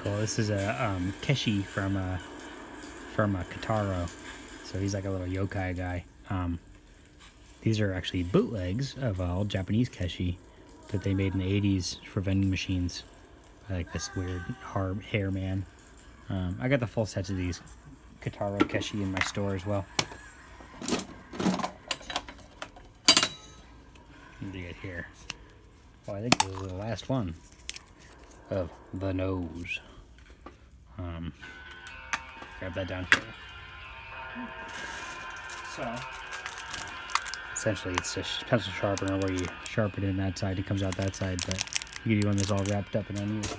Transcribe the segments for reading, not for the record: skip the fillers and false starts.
cool. This is a Keshi from Kataro. So he's like a little yokai guy. These are actually bootlegs of old Japanese Keshi that they made in the 80s for vending machines. I like this weird hair man. I got the full sets of these Kataro Keshi in my store as well. What do you get here? Well, I think this is the last one of the nose. Grab that down here. So, essentially it's just pencil sharpener where you sharpen it in that side, it comes out that side, but you get one that's all wrapped up and unused.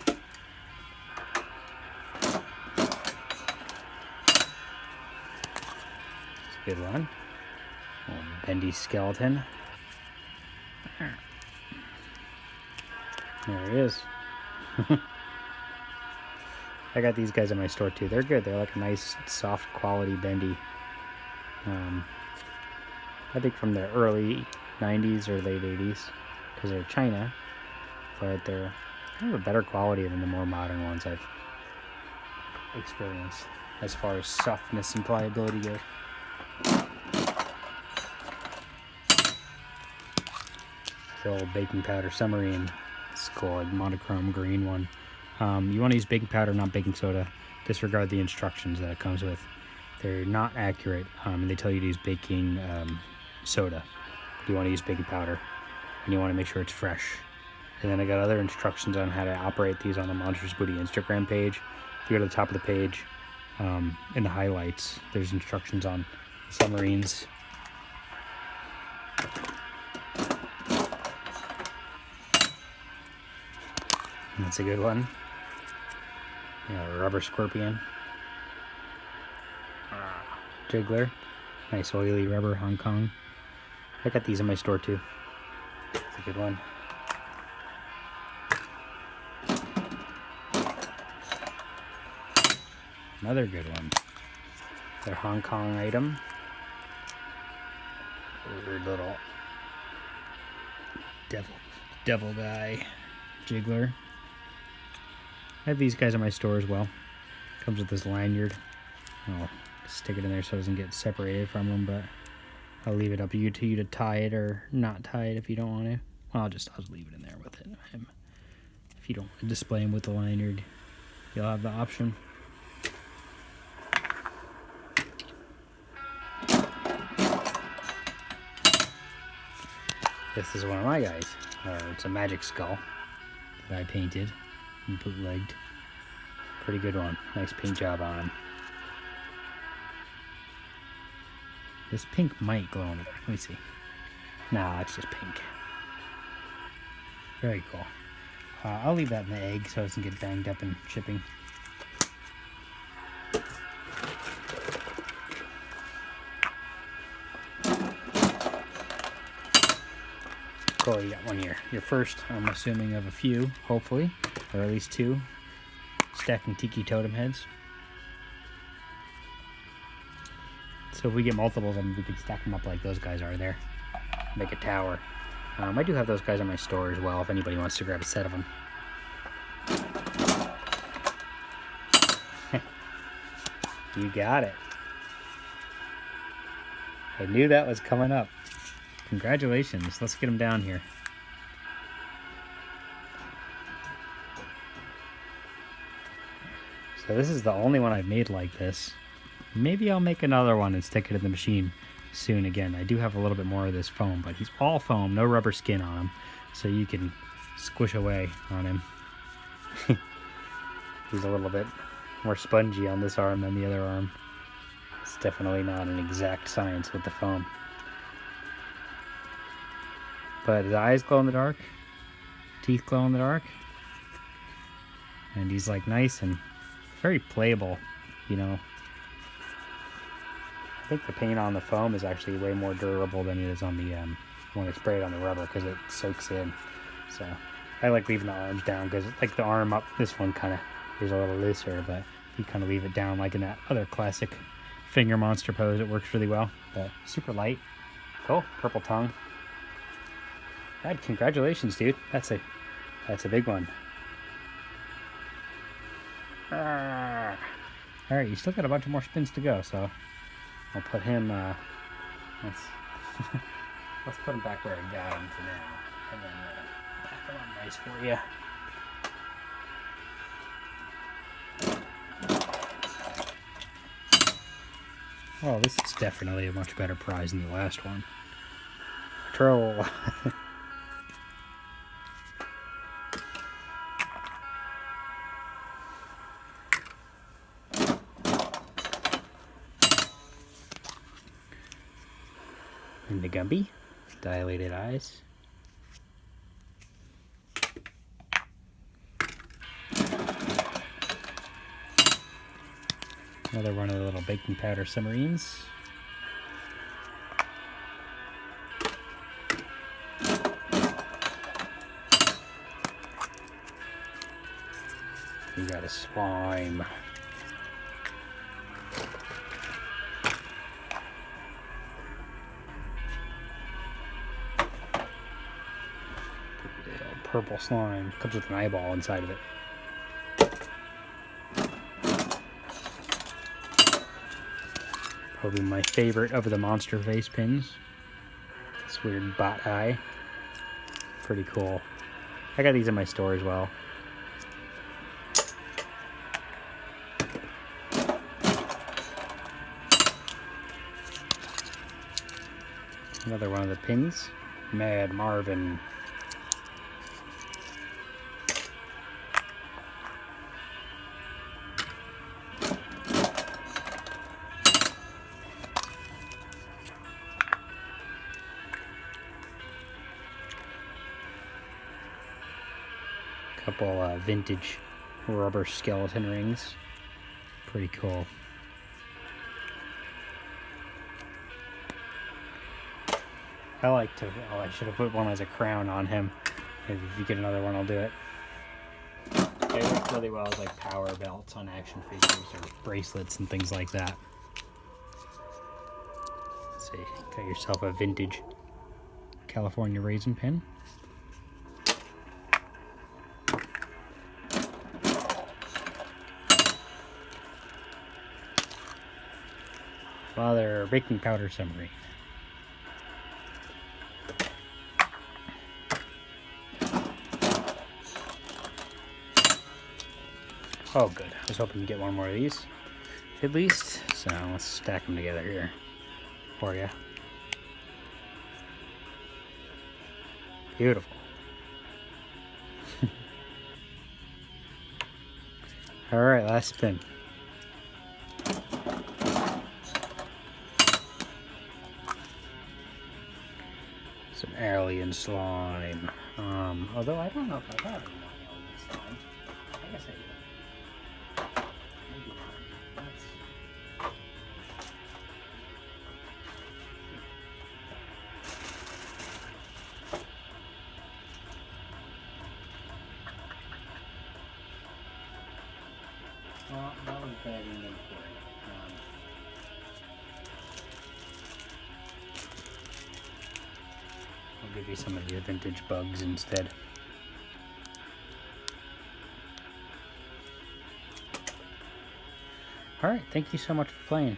It's a good one. Bendy skeleton. There he is. I got these guys in my store too. They're good. They're like a nice, soft quality bendy. I think from the early 90s or late 80s, because they're China, but they're kind of a better quality than the more modern ones I've experienced as far as softness and pliability goes. The old baking powder submarine. It's cool, like monochrome green one. You want to use baking powder, not baking soda. Disregard the instructions that it comes with. They're not accurate. They tell you to use baking soda. You want to use baking powder, and you want to make sure it's fresh. And then I got other instructions on how to operate these on the Monsters Booty Instagram page. If you go to the top of the page, in the highlights, there's instructions on submarines. That's a good one. Rubber scorpion. Jiggler. Nice oily rubber Hong Kong. I got these in my store too. It's a good one. Another good one. Their Hong Kong item. Weird little devil guy. Jiggler. I have these guys in my store as well. Comes with this lanyard. I'll stick it in there so it doesn't get separated from them, but I'll leave it up to you to tie it or not tie it if you don't want to. Well, I'll just leave it in there with it. If you don't want to display them with the lanyard, you'll have the option. This is one of my guys. It's a magic skull that I painted and bootlegged. Pretty good one. Nice paint job on him. This pink might glow in the dark. Let me see. Nah, it's just pink. Very cool. I'll leave that in the egg so it doesn't get banged up in shipping. Cool, you got one here. Your first, I'm assuming, of a few, hopefully, or at least two. Stacking tiki totem heads. So if we get multiples of them, we could stack them up like those guys are there. Make a tower. I do have those guys in my store as well if anybody wants to grab a set of them. You got it. I knew that was coming up. Congratulations. Let's get them down here. So this is the only one I've made like this. Maybe I'll make another one and stick it in the machine soon again. I do have a little bit more of this foam, but he's all foam, no rubber skin on him, so you can squish away on him. He's a little bit more spongy on this arm than the other arm. It's definitely not an exact science with the foam. But his eyes glow in the dark, teeth glow in the dark, and he's like nice and very playable, you know. I think the paint on the foam is actually way more durable than it is on the when it's sprayed on the rubber because it soaks in. So I like leaving the arms down because like the arm up, this one kind of is a little looser, but you kind of leave it down like in that other classic finger monster pose. It works really well. But super light. Cool. Purple tongue. God, congratulations, dude. That's a big one. Alright, you still got a bunch of more spins to go, so I'll put him, let's put him back where I got him for now, and then pack him on nice for you. Oh, this is definitely a much better prize than the last one. Troll. And the Gumby, dilated eyes. Another one of the little baking powder submarines. We got a slime. Purple slime. Comes with an eyeball inside of it. Probably my favorite of the monster face pins. This weird bot eye. Pretty cool. I got these in my store as well. Another one of the pins. Mad Marvin. Couple vintage rubber skeleton rings. Pretty cool. I like to, oh, I should have put one as a crown on him. Maybe if you get another one, I'll do it. They work really well as like power belts on action figures or bracelets and things like that. Let's see, got yourself a vintage California raisin pin. Father baking powder submarine. Oh good, I was hoping to get one more of these at least, so let's stack them together here for you. Beautiful. Alright, last spin. Some alien slime. Although I don't know if I have any more alien slime. I guess I do. Maybe not. Well, that was bad inventory. I'll give you some of the vintage bugs instead. Alright, thank you so much for playing.